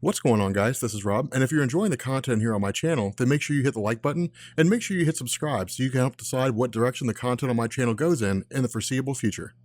What's going on, guys? This is Rob, and if you're enjoying the content here on my channel, then make sure you hit the like button and make sure you hit subscribe so you can help decide what direction the content on my channel goes in the foreseeable future.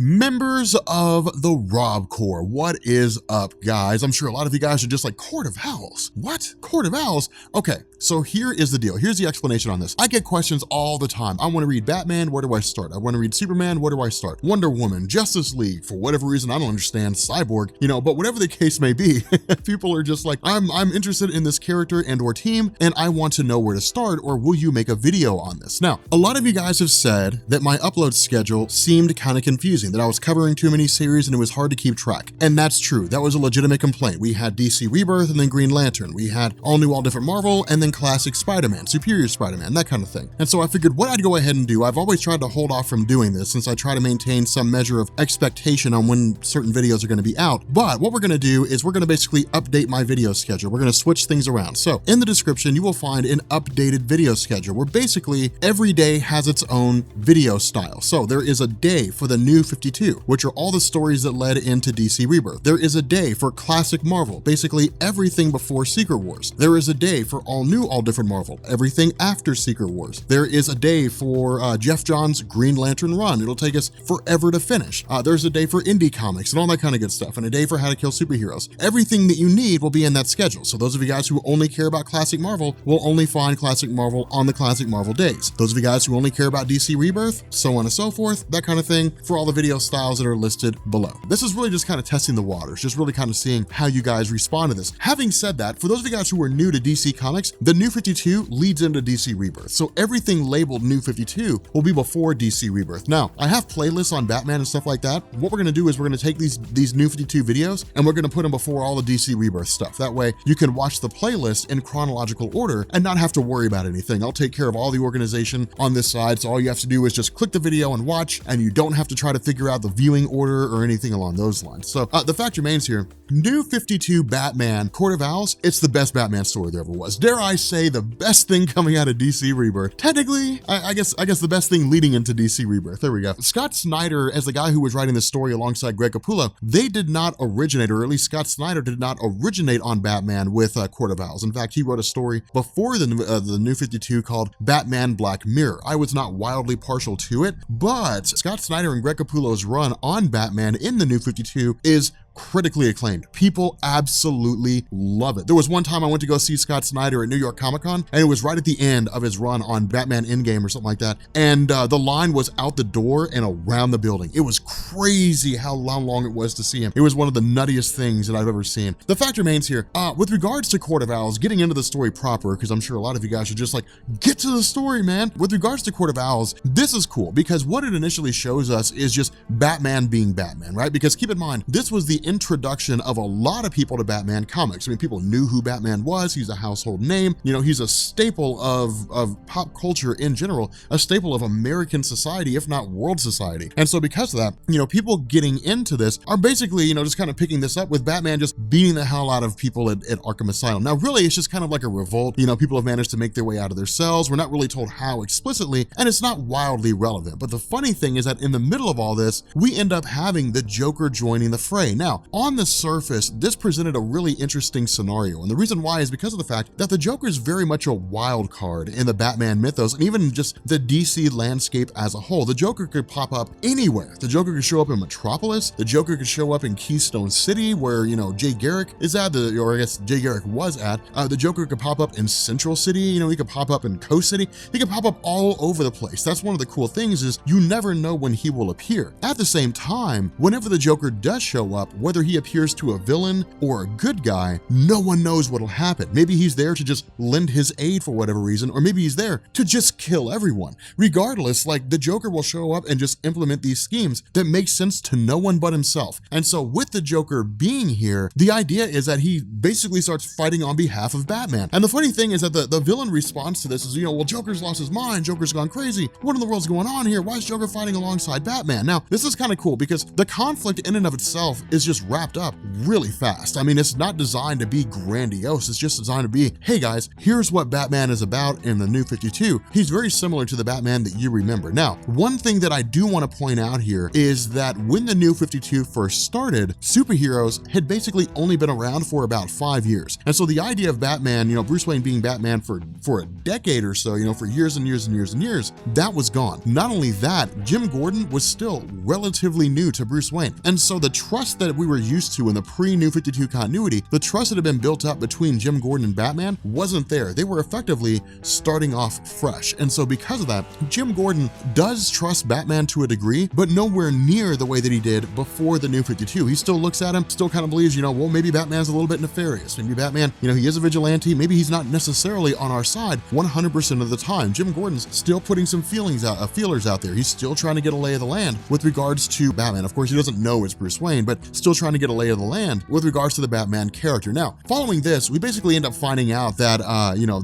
Members of the Rob Corps, what is up, guys? I'm sure a lot of you guys are just like, Court of Owls? What? Court of Owls? Okay, so here is the deal. Here's the explanation on this. I get questions all the time. I want to read Batman, where do I start? I want to read Superman, where do I start? Wonder Woman, Justice League, for whatever reason, I don't understand, Cyborg, but whatever the case may be, people are just like, I'm interested in this character and or team, and I want to know where to start, or will you make a video on this? Now, a lot of you guys have said that my upload schedule seemed kind of confusing, that I was covering too many series and it was hard to keep track. And that's true. That was a legitimate complaint. We had DC Rebirth and then Green Lantern. We had all new, all different Marvel, and then classic Spider-Man, Superior Spider-Man, that kind of thing. And so I figured what I'd go ahead and do, I've always tried to hold off from doing this since I try to maintain some measure of expectation on when certain videos are going to be out. But what we're going to do is we're going to basically update my video schedule. We're going to switch things around. So in the description, you will find an updated video schedule where basically every day has its own video style. So there is a day for the New 52, which are all the stories that led into DC Rebirth. There is a day for classic Marvel, basically everything before Secret Wars. There is a day for all new, all different Marvel, everything after Secret Wars. There is a day for Jeff Johns' Green Lantern run. It'll take us forever to finish. There's a day for indie comics and all that kind of good stuff, and a day for how to kill superheroes. Everything that you need will be in that schedule. So those of you guys who only care about classic Marvel will only find classic Marvel on the classic Marvel days. Those of you guys who only care about DC Rebirth, so on and so forth, that kind of thing, for all the video styles that are listed below. This is really just kind of testing the waters, just really kind of seeing how you guys respond to this. Having said that, for those of you guys who are new to DC Comics, the New 52 leads into DC Rebirth. So everything labeled New 52 will be before DC Rebirth. Now, I have playlists on Batman and stuff like that. What we're gonna do is we're gonna take these New 52 videos and we're gonna put them before all the DC Rebirth stuff. That way you can watch the playlist in chronological order and not have to worry about anything. I'll take care of all the organization on this side. So all you have to do is just click the video and watch, and you don't have to try to figure out the viewing order or anything along those lines. So the fact remains here, New 52 Batman, Court of Owls, it's the best Batman story there ever was. Dare I say the best thing coming out of DC Rebirth. Technically, I guess the best thing leading into DC Rebirth. There we go. Scott Snyder, as the guy who was writing this story alongside Greg Capullo, they did not originate, or at least Scott Snyder did not originate on Batman with Court of Owls. In fact, he wrote a story before the New 52 called Batman Black Mirror. I was not wildly partial to it, but Scott Snyder and Greg Capullo's run on Batman in the New 52 is critically acclaimed. People absolutely love it. There was one time I went to go see Scott Snyder at New York Comic Con, and it was right at the end of his run on Batman Endgame or something like that. And the line was out the door and around the building. It was crazy how long it was to see him. It was one of the nuttiest things that I've ever seen. The fact remains here, with regards to Court of Owls, getting into the story proper, because I'm sure a lot of you guys are just like, get to the story, man. With regards to Court of Owls, this is cool because what it initially shows us is just Batman being Batman, right? Because keep in mind, this was the introduction of a lot of people to Batman comics. I mean, people knew who Batman was. He's a household name. He's a staple of pop culture in general, a staple of American society, if not world society. And so because of that, people getting into this are basically, just kind of picking this up with Batman just beating the hell out of people at Arkham Asylum. Now, really, it's just kind of like a revolt. People have managed to make their way out of their cells. We're not really told how explicitly, and it's not wildly relevant. But the funny thing is that in the middle of all this, we end up having the Joker joining the fray. Now, on the surface, this presented a really interesting scenario. And the reason why is because of the fact that the Joker is very much a wild card in the Batman mythos and even just the DC landscape as a whole. The Joker could pop up anywhere. The Joker could show up in Metropolis. The Joker could show up in Keystone City where, Jay Garrick is at, or I guess Jay Garrick was at. The Joker could pop up in Central City. He could pop up in Coast City. He could pop up all over the place. That's one of the cool things is you never know when he will appear. At the same time, whenever the Joker does show up, whether he appears to a villain or a good guy, no one knows what'll happen. Maybe he's there to just lend his aid for whatever reason, or maybe he's there to just kill everyone. Regardless, the Joker will show up and just implement these schemes that make sense to no one but himself. And so with the Joker being here, the idea is that he basically starts fighting on behalf of Batman. And the funny thing is that the villain response to this is, well, Joker's lost his mind, Joker's gone crazy. What in the world's going on here? Why is Joker fighting alongside Batman? Now, this is kind of cool because the conflict in and of itself is just wrapped up really fast. I mean, it's not designed to be grandiose. It's just designed to be, hey guys, here's what Batman is about in the New 52. He's very similar to the Batman that you remember. Now, one thing that I do want to point out here is that when the New 52 first started, superheroes had basically only been around for about 5 years. And so the idea of Batman, Bruce Wayne being Batman for a decade or so, for years and years and years and years, that was gone. Not only that, Jim Gordon was still relatively new to Bruce Wayne. And so the trust that we were used to in the pre-New 52 continuity, the trust that had been built up between Jim Gordon and Batman wasn't there. They were effectively starting off fresh. And so because of that, Jim Gordon does trust Batman to a degree, but nowhere near the way that he did before the New 52. He still looks at him, still kind of believes, well, maybe Batman's a little bit nefarious. Maybe Batman, he is a vigilante. Maybe he's not necessarily on our side 100% of the time. Jim Gordon's still putting some feelers out there. He's still trying to get a lay of the land with regards to Batman. Of course, he doesn't know it's Bruce Wayne, but still trying to get a lay of the land with regards to the Batman character. Now, following this, we basically end up finding out that,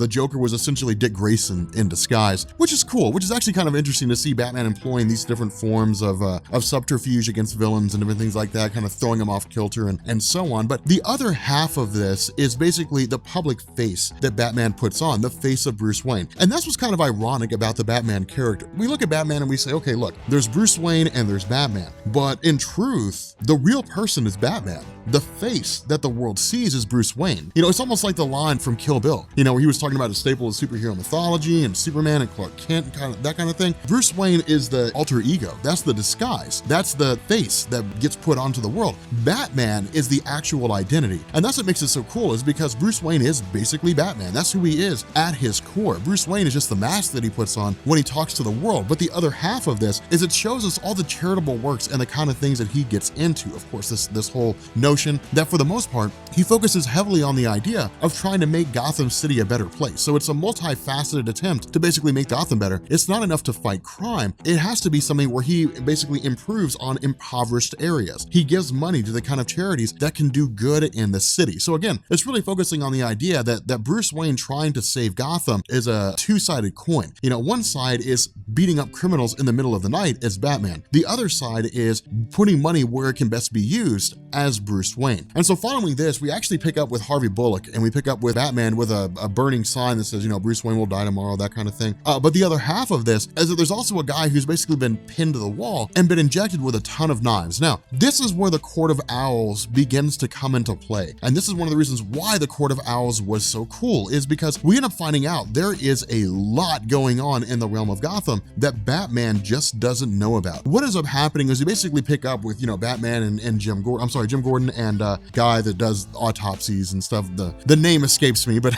the Joker was essentially Dick Grayson in disguise, which is cool, which is actually kind of interesting to see Batman employing these different forms of subterfuge against villains and different things like that, kind of throwing them off kilter and so on. But the other half of this is basically the public face that Batman puts on, the face of Bruce Wayne. And that's what's kind of ironic about the Batman character. We look at Batman and we say, okay, look, there's Bruce Wayne and there's Batman. But in truth, the real person is Batman. The face that the world sees is Bruce Wayne. It's almost like the line from Kill Bill, where he was talking about a staple of superhero mythology and Superman and Clark Kent, that kind of thing. Bruce Wayne is the alter ego. That's the disguise. That's the face that gets put onto the world. Batman is the actual identity. And that's what makes it so cool, is because Bruce Wayne is basically Batman. That's who he is at his core. Bruce Wayne is just the mask that he puts on when he talks to the world. But the other half of this is it shows us all the charitable works and the kind of things that he gets into. Of course, this whole notion that for the most part, he focuses heavily on the idea of trying to make Gotham City a better place. So it's a multifaceted attempt to basically make Gotham better. It's not enough to fight crime. It has to be something where he basically improves on impoverished areas. He gives money to the kind of charities that can do good in the city. So again, it's really focusing on the idea that Bruce Wayne trying to save Gotham is a two-sided coin. One side is beating up criminals in the middle of the night as Batman. The other side is putting money where it can best be used as Bruce Wayne. And so following this, we actually pick up with Harvey Bullock and we pick up with Batman with a burning sign that says, Bruce Wayne will die tomorrow, that kind of thing. But the other half of this is that there's also a guy who's basically been pinned to the wall and been injected with a ton of knives. Now, this is where the Court of Owls begins to come into play. And this is one of the reasons why the Court of Owls was so cool, is because we end up finding out there is a lot going on in the realm of Gotham that Batman just doesn't know about. What ends up happening is you basically pick up with, Batman and Jim Gordon and guy that does autopsies and stuff. The name escapes me, but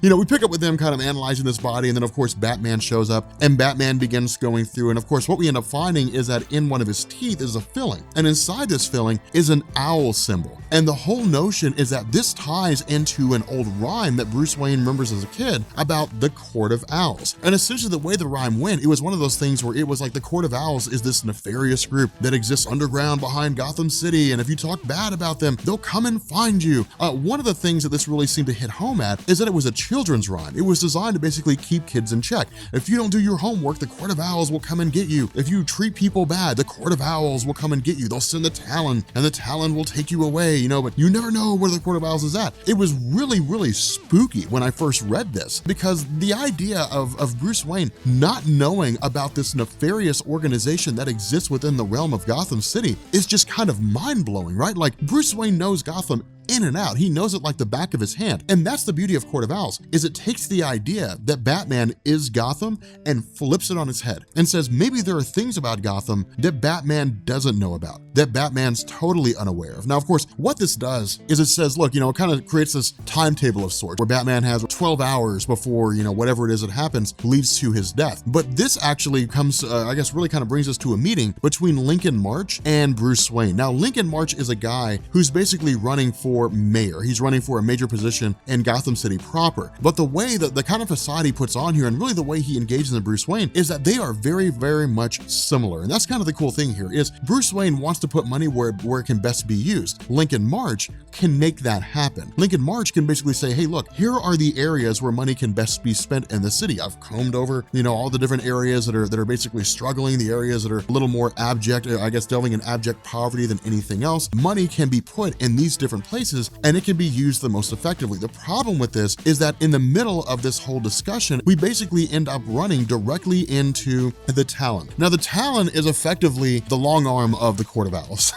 we pick up with them kind of analyzing this body. And then of course, Batman shows up and Batman begins going through. And of course, what we end up finding is that in one of his teeth is a filling. And inside this filling is an owl symbol. And the whole notion is that this ties into an old rhyme that Bruce Wayne remembers as a kid about the Court of Owls. And essentially the way the rhyme went, it was one of those things where it was like the Court of Owls is this nefarious group that exists underground behind Gotham City. And if you talk bad about them, they'll come and find you. One of the things that this really seemed to hit home at is that it was a children's rhyme. It was designed to basically keep kids in check. If you don't do your homework, the Court of Owls will come and get you. If you treat people bad, the Court of Owls will come and get you. They'll send the Talon and the Talon will take you away, but you never know where the Court of Owls is at. It was really, really spooky when I first read this, because the idea of Bruce Wayne not knowing about this nefarious organization that exists within the realm of Gotham City is just kind of mind-blowing, right? Like, Bruce Wayne knows Gotham in and out. He knows it like the back of his hand. And that's the beauty of Court of Owls, is it takes the idea that Batman is Gotham and flips it on its head and says maybe there are things about Gotham that Batman doesn't know about, that Batman's totally unaware of. Now, of course, what this does is it says, look, it kind of creates this timetable of sorts where Batman has 12 hours before, whatever it is that happens leads to his death. But this actually comes, I guess, really kind of brings us to a meeting between Lincoln March and Bruce Wayne. Now, Lincoln March is a guy who's basically running for mayor. He's running for a major position in Gotham City proper. But the way that the kind of facade he puts on here, and really the way he engages in Bruce Wayne, is that they are very, very much similar. And that's kind of the cool thing here, is Bruce Wayne wants wants to put money where it can best be used. Lincoln March can make that happen. Lincoln March can basically say, hey, look, here are the areas where money can best be spent in the city. I've combed over, all the different areas that are basically struggling, the areas that are a little more abject, I guess, delving in abject poverty than anything else. Money can be put in these different places and it can be used the most effectively. The problem with this is that in the middle of this whole discussion, we basically end up running directly into the Talon. Now, the Talon is effectively the long arm of the Court of Owls.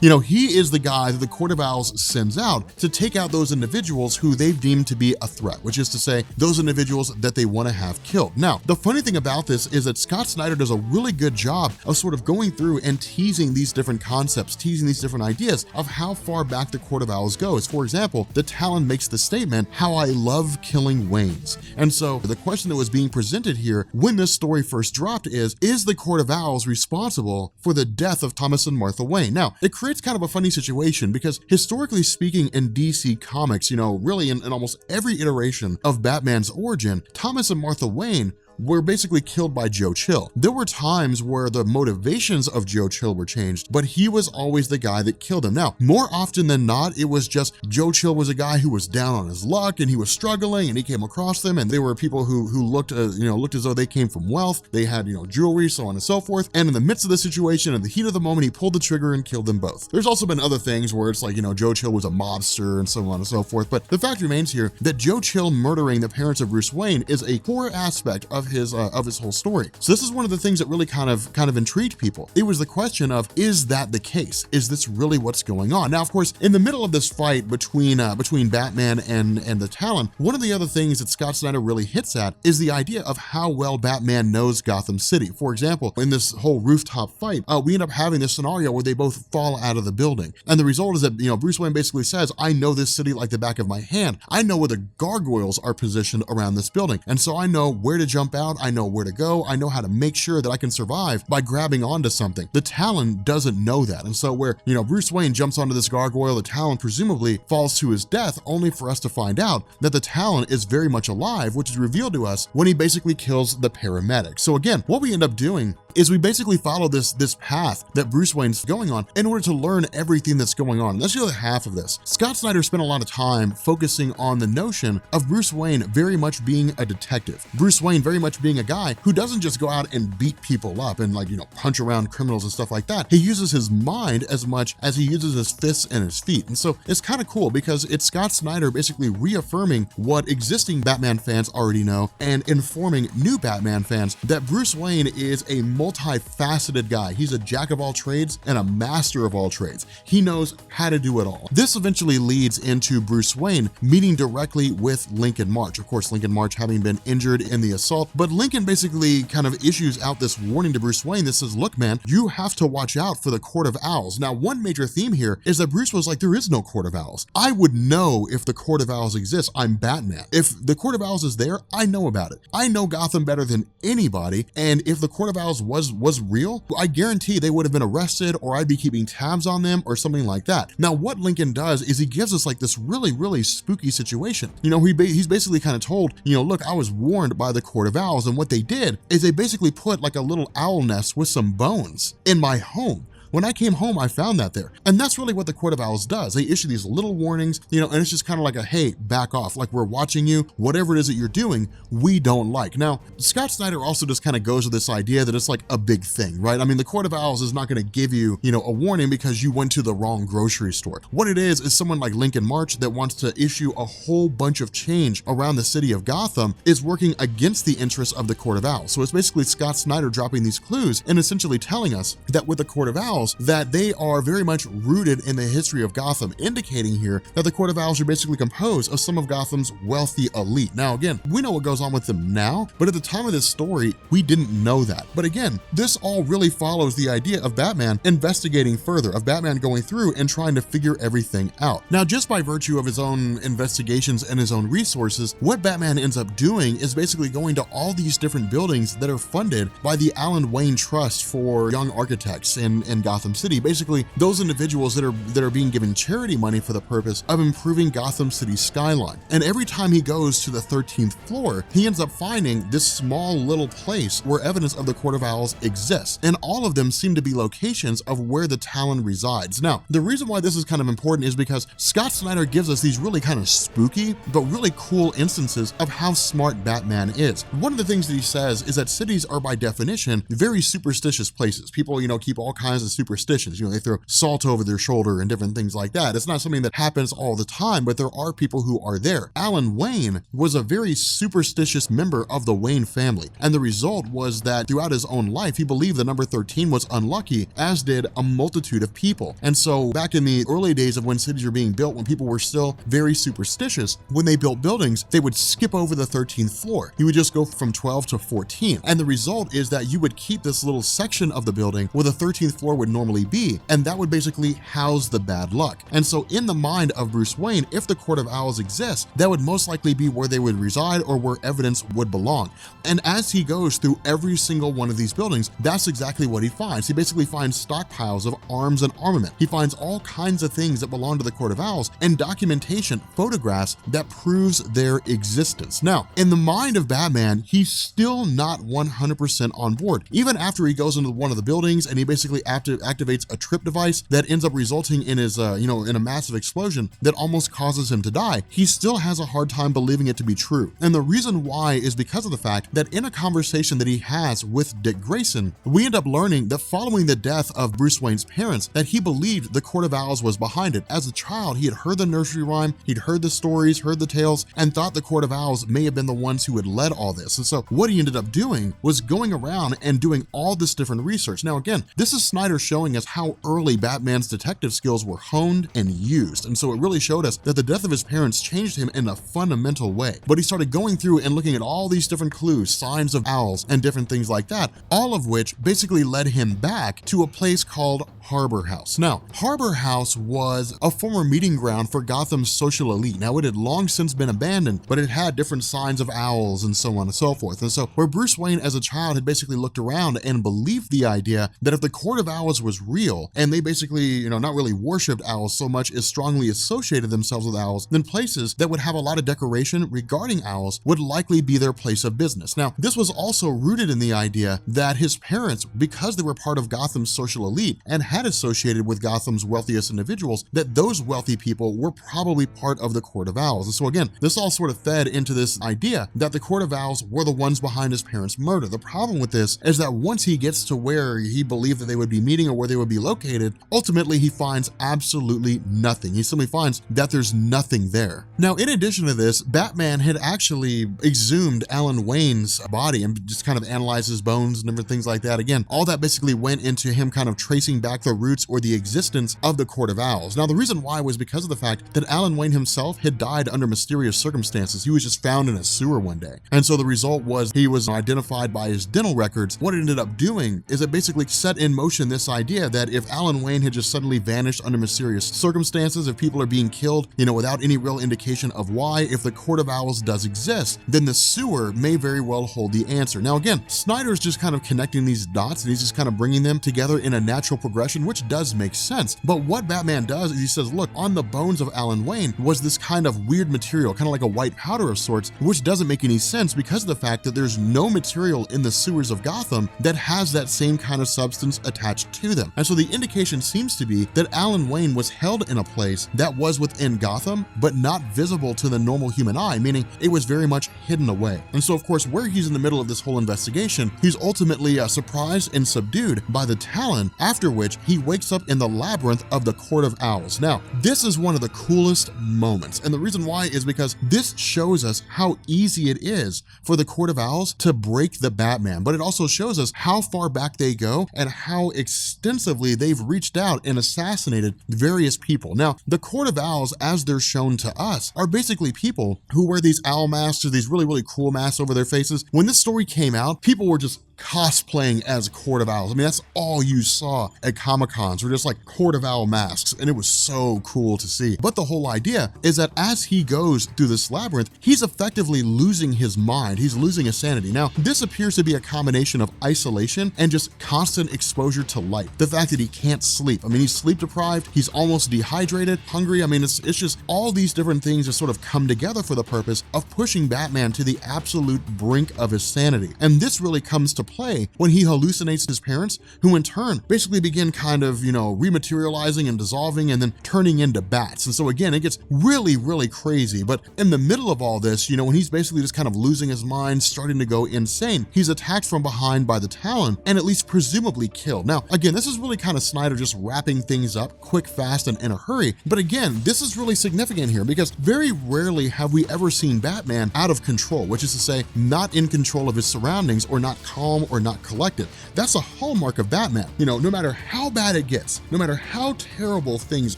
He is the guy that the Court of Owls sends out to take out those individuals who they've deemed to be a threat, which is to say those individuals that they want to have killed. Now, the funny thing about this is that Scott Snyder does a really good job of sort of going through and teasing these different concepts, teasing these different ideas of how far back the Court of Owls goes. For example, the Talon makes the statement, how I love killing Waynes. And so the question that was being presented here when this story first dropped is the Court of Owls responsible for the death of Thomas and Martha Wayne? Now, it creates kind of a funny situation because historically speaking in DC Comics, really in almost every iteration of Batman's origin, Thomas and Martha Wayne were basically killed by Joe Chill. There were times where the motivations of Joe Chill were changed, but he was always the guy that killed him. Now, more often than not, it was just Joe Chill was a guy who was down on his luck and he was struggling and he came across them, and they were people who looked as though they came from wealth. They had, jewelry, so on and so forth. And in the midst of the situation, in the heat of the moment, he pulled the trigger and killed them both. There's also been other things where it's like, Joe Chill was a mobster and so on and so forth. But the fact remains here that Joe Chill murdering the parents of Bruce Wayne is a core aspect of his whole story. So this is one of the things that really kind of intrigued people. It was the question of, is that the case? Is this really what's going on? Now, of course, in the middle of this fight between Batman and the Talon, one of the other things that Scott Snyder really hits at is the idea of how well Batman knows Gotham City. For example, in this whole rooftop fight, we end up having this scenario where they both fall out of the building. And the result is that, Bruce Wayne basically says, I know this city like the back of my hand. I know where the gargoyles are positioned around this building. And so I know where to jump out. I know where to go. I know how to make sure that I can survive by grabbing onto something. The Talon doesn't know that. And so where, Bruce Wayne jumps onto this gargoyle, the Talon presumably falls to his death, only for us to find out that the Talon is very much alive, which is revealed to us when he basically kills the paramedic. So again, what we end up doing is we basically follow this path that Bruce Wayne's going on in order to learn everything that's going on. And that's the other half of this. Scott Snyder spent a lot of time focusing on the notion of Bruce Wayne very much being a detective. Bruce Wayne very much being a guy who doesn't just go out and beat people up and punch around criminals and stuff like that. He uses his mind as much as he uses his fists and his feet. And so it's kind of cool because it's Scott Snyder basically reaffirming what existing Batman fans already know and informing new Batman fans that Bruce Wayne is a multifaceted guy. He's a jack of all trades and a master of all trades. He knows how to do it all. This eventually leads into Bruce Wayne meeting directly with Lincoln March. Of course, Lincoln March having been injured in the assault, but Lincoln basically kind of issues out this warning to Bruce Wayne that says, look, man, you have to watch out for the Court of Owls. Now, one major theme here is that Bruce was like, there is no Court of Owls. I would know if the Court of Owls exists. I'm Batman. If the Court of Owls is there, I know about it. I know Gotham better than anybody. And if the Court of Owls was real, I guarantee they would have been arrested, or I'd be keeping tabs on them or something like that. Now, what Lincoln does is he gives us like this really, really spooky situation. He's basically kind of told, look, I was warned by the Court of Owls, and what they did is they basically put like a little owl nest with some bones in my home. When I came home, I found that there. And that's really what the Court of Owls does. They issue these little warnings, and it's just kind of like a, hey, back off. Like, we're watching you. Whatever it is that you're doing, we don't like. Now, Scott Snyder also just kind of goes with this idea that it's like a big thing, right? I mean, the Court of Owls is not going to give you, a warning because you went to the wrong grocery store. What it is someone like Lincoln March that wants to issue a whole bunch of change around the city of Gotham is working against the interests of the Court of Owls. So it's basically Scott Snyder dropping these clues and essentially telling us that with the Court of Owls, that they are very much rooted in the history of Gotham, indicating here that the Court of Owls are basically composed of some of Gotham's wealthy elite. Now, again, we know what goes on with them now, but at the time of this story, we didn't know that. But again, this all really follows the idea of Batman investigating further, of Batman going through and trying to figure everything out. Now, just by virtue of his own investigations and his own resources, what Batman ends up doing is basically going to all these different buildings that are funded by the Alan Wayne Trust for Young Architects in Gotham City, basically those individuals that are being given charity money for the purpose of improving Gotham City's skyline. And every time he goes to the 13th floor, he ends up finding this small little place where evidence of the Court of Owls exists, and all of them seem to be locations of where the Talon resides. Now, the reason why this is kind of important is because Scott Snyder gives us these really kind of spooky but really cool instances of how smart Batman is. One of the things that he says is that cities are by definition very superstitious places. People, keep all kinds of superstitions. They throw salt over their shoulder and different things like that. It's not something that happens all the time, but there are people who are there. Alan Wayne was a very superstitious member of the Wayne family, and the result was that throughout his own life, he believed the number 13 was unlucky, as did a multitude of people. And so back in the early days of when cities were being built, when people were still very superstitious, when they built buildings, they would skip over the 13th floor. You would just go from 12 to 14. And the result is that you would keep this little section of the building where the 13th floor would normally be, and that would basically house the bad luck. And so in the mind of Bruce Wayne, if the Court of Owls exists, that would most likely be where they would reside or where evidence would belong. And as he goes through every single one of these buildings, that's exactly what he finds. He basically finds stockpiles of arms and armament. He finds all kinds of things that belong to the Court of Owls and documentation, photographs that proves their existence. Now, in the mind of Batman, he's still not 100% on board. Even after he goes into one of the buildings and he basically activates a trip device that ends up resulting in his, in a massive explosion that almost causes him to die, he still has a hard time believing it to be true. And the reason why is because of the fact that in a conversation that he has with Dick Grayson, we end up learning that following the death of Bruce Wayne's parents, that he believed the Court of Owls was behind it. As a child, he had heard the nursery rhyme, he'd heard the stories, heard the tales, and thought the Court of Owls may have been the ones who had led all this. And so what he ended up doing was going around and doing all this different research. Now again, this is Snyder showing us how early Batman's detective skills were honed and used. And so it really showed us that the death of his parents changed him in a fundamental way. But he started going through and looking at all these different clues, signs of owls, and different things like that, all of which basically led him back to a place called Harbor House. Now, Harbor House was a former meeting ground for Gotham's social elite. Now, it had long since been abandoned, but it had different signs of owls and so on and so forth. And so where Bruce Wayne as a child had basically looked around and believed the idea that if the Court of Owls was real, and they basically, not really worshipped owls so much as strongly associated themselves with owls, then places that would have a lot of decoration regarding owls would likely be their place of business. Now, this was also rooted in the idea that his parents, because they were part of Gotham's social elite and had associated with Gotham's wealthiest individuals, that those wealthy people were probably part of the Court of Owls. And so again, this all sort of fed into this idea that the Court of Owls were the ones behind his parents' murder. The problem with this is that once he gets to where he believed that they would be meeting or where they would be located, ultimately he finds absolutely nothing. He simply finds that there's nothing there. Now, in addition to this, Batman had actually exhumed Alan Wayne's body and just kind of analyzed his bones and different things like that. Again, all that basically went into him kind of tracing back the roots or the existence of the Court of Owls. Now, the reason why was because of the fact that Alan Wayne himself had died under mysterious circumstances. He was just found in a sewer one day. And so the result was he was identified by his dental records. What it ended up doing is it basically set in motion this idea that if Alan Wayne had just suddenly vanished under mysterious circumstances, if people are being killed, without any real indication of why, if the Court of Owls does exist, then the sewer may very well hold the answer. Now again, Snyder's just kind of connecting these dots and he's just kind of bringing them together in a natural progression, which does make sense. But what Batman does is he says, look, on the bones of Alan Wayne was this kind of weird material, kind of like a white powder of sorts, which doesn't make any sense because of the fact that there's no material in the sewers of Gotham that has that same kind of substance attached to them. And so the indication seems to be that Alan Wayne was held in a place that was within Gotham, but not visible to the normal human eye, meaning it was very much hidden away. And so of course, where he's in the middle of this whole investigation, he's ultimately surprised and subdued by the Talon, after which he wakes up in the labyrinth of the Court of Owls. Now, this is one of the coolest moments. And the reason why is because this shows us how easy it is for the Court of Owls to break the Batman, but it also shows us how far back they go and how extensively they've reached out and assassinated various people. Now, the Court of Owls, as they're shown to us, are basically people who wear these owl masks or these really, really cool masks over their faces. When this story came out, people were just cosplaying as Court of Owls. I mean, that's all you saw at Comic-Cons, were just like Court of Owl masks, and it was so cool to see. But the whole idea is that as he goes through this labyrinth, he's effectively losing his mind. He's losing his sanity. Now, this appears to be a combination of isolation and just constant exposure to light. The fact that he can't sleep. I mean, he's sleep deprived, he's almost dehydrated, hungry. I mean, it's just all these different things that sort of come together for the purpose of pushing Batman to the absolute brink of his sanity. And this really comes to play when he hallucinates his parents, who in turn basically begin kind of, rematerializing and dissolving and then turning into bats. And so again, it gets really, really crazy. But in the middle of all this, when he's basically just kind of losing his mind, starting to go insane, he's attacked from behind by the Talon and at least presumably killed. Now, again, this is really kind of Snyder just wrapping things up quick, fast, and in a hurry. But again, this is really significant here because very rarely have we ever seen Batman out of control, which is to say, not in control of his surroundings or not calm or not collected. That's a hallmark of Batman. No matter how bad it gets, no matter how terrible things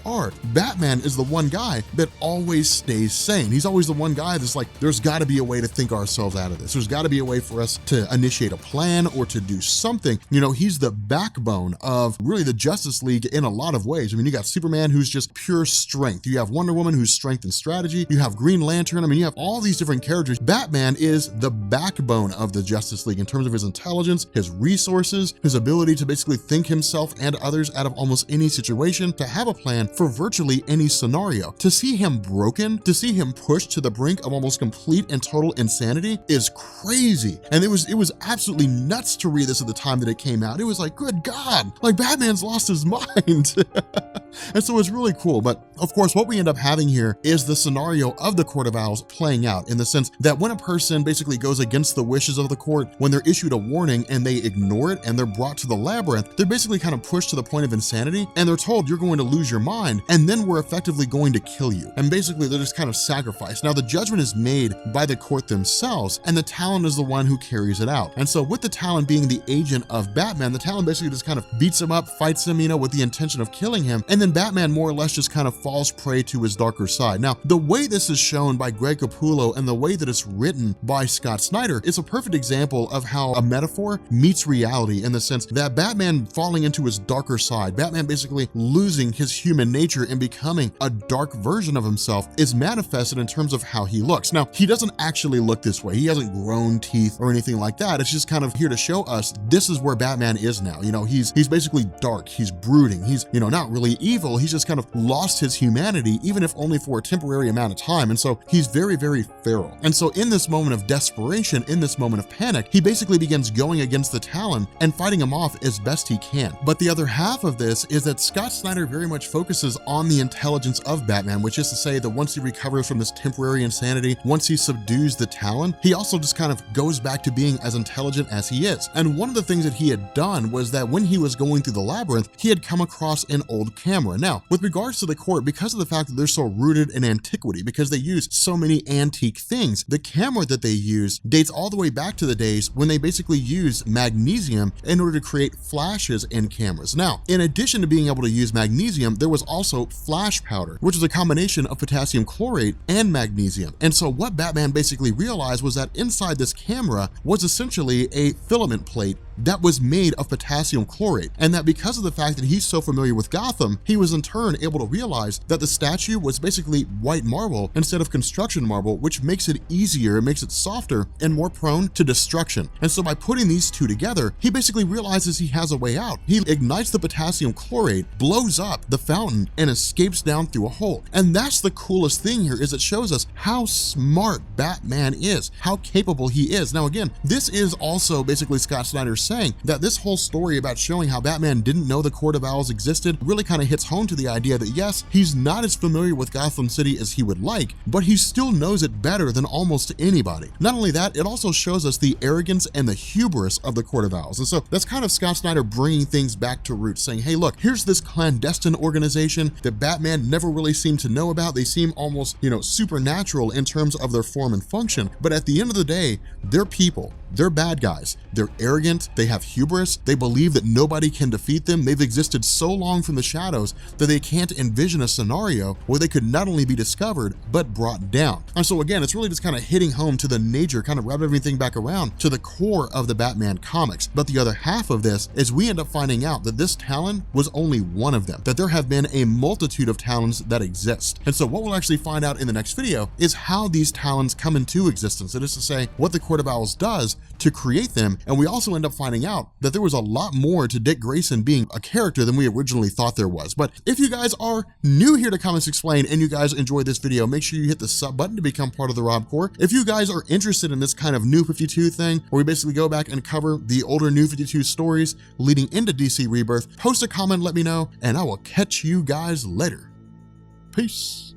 are, Batman is the one guy that always stays sane. He's always the one guy that's like, there's got to be a way to think ourselves out of this. There's got to be a way for us to initiate a plan or to do something. He's the backbone of really the Justice League in a lot of ways. I mean, you got Superman, who's just pure strength. You have Wonder Woman, who's strength and strategy. You have Green Lantern. I mean, you have all these different characters. Batman is the backbone of the Justice League in terms of his intelligence, his resources, his ability to basically think himself and others out of almost any situation, to have a plan for virtually any scenario. To see him broken, to see him pushed to the brink of almost complete and total insanity is crazy. And it was absolutely nuts to read this at the time that it came out. It was like, good God, like Batman's lost his mind. And so it's really cool. But of course, what we end up having here is the scenario of the Court of Owls playing out, in the sense that when a person basically goes against the wishes of the court, when they're issued a warning and they ignore it and they're brought to the labyrinth, they're basically kind of pushed to the point of insanity and they're told, you're going to lose your mind and then we're effectively going to kill you. And basically they're just kind of sacrificed. Now the judgment is made by the court themselves and the Talon is the one who carries it out. And so with the Talon being the agent of Batman, the Talon basically just kind of beats him up, fights him, with the intention of killing him. And then Batman more or less just kind of falls prey to his darker side. Now, the way this is shown by Greg Capullo and the way that it's written by Scott Snyder is a perfect example of how a metaphor meets reality, in the sense that Batman falling into his darker side, Batman basically losing his human nature and becoming a dark version of himself, is manifested in terms of how he looks. Now, he doesn't actually look this way. He hasn't grown teeth or anything like that. It's just kind of here to show us this is where Batman is now. He's basically dark. He's brooding. He's, not really evil. He's just kind of lost his humanity, even if only for a temporary amount of time. And so he's very, very feral. And so in this moment of desperation, in this moment of panic, he basically begins going against the Talon and fighting him off as best he can. But the other half of this is that Scott Snyder very much focuses on the intelligence of Batman, which is to say that once he recovers from this temporary insanity, once he subdues the Talon, he also just kind of goes back to being as intelligent as he is. And one of the things that he had done was that when he was going through the labyrinth, he had come across an old camera. Now, with regards to the court, because of the fact that they're so rooted in antiquity, because they use so many antique things, the camera that they use dates all the way back to the days when they basically used magnesium in order to create flashes in cameras. Now, in addition to being able to use magnesium, there was also flash powder, which is a combination of potassium chlorate and magnesium. And so what Batman basically realized was that inside this camera was essentially a filament plate that was made of potassium chlorate, and that because of the fact that he's so familiar with Gotham, he was in turn able to realize that the statue was basically white marble instead of construction marble, which makes it easier, it makes it softer and more prone to destruction. And so by putting these two together, he basically realizes he has a way out. He ignites the potassium chlorate, blows up the fountain, and escapes down through a hole. And that's the coolest thing here, is it shows us how smart Batman is, how capable he is. Now again, this is also basically Scott Snyder saying that this whole story about showing how Batman didn't know the Court of Owls existed really kind of hits home to the idea that yes, he's not as familiar with Gotham City as he would like, but he still knows it better than almost anybody. Not only that, it also shows us the arrogance and the hubris of the Court of Owls. And so that's kind of Scott Snyder bringing things back to roots, saying, hey, look, here's this clandestine organization that Batman never really seemed to know about. They seem almost, supernatural in terms of their form and function, but at the end of the day, they're people. They're bad guys. They're arrogant, they have hubris, they believe that nobody can defeat them. They've existed so long from the shadows that they can't envision a scenario where they could not only be discovered, but brought down. And so again, it's really just kind of hitting home to the nature, kind of wrap everything back around to the core of the Batman comics. But the other half of this is we end up finding out that this Talon was only one of them, that there have been a multitude of Talons that exist. And so what we'll actually find out in the next video is how these Talons come into existence. That is to say, what the Court of Owls does to create them. And we also end up finding out that there was a lot more to Dick Grayson being a character than we originally thought there was. But if you guys are new here to Comics Explained and you guys enjoyed this video, make sure you hit the sub button to become part of the Rob Corps. If you guys are interested in this kind of New 52 thing, where we basically go back and cover the older New 52 stories leading into DC Rebirth, post a comment, let me know, and I will catch you guys later. Peace.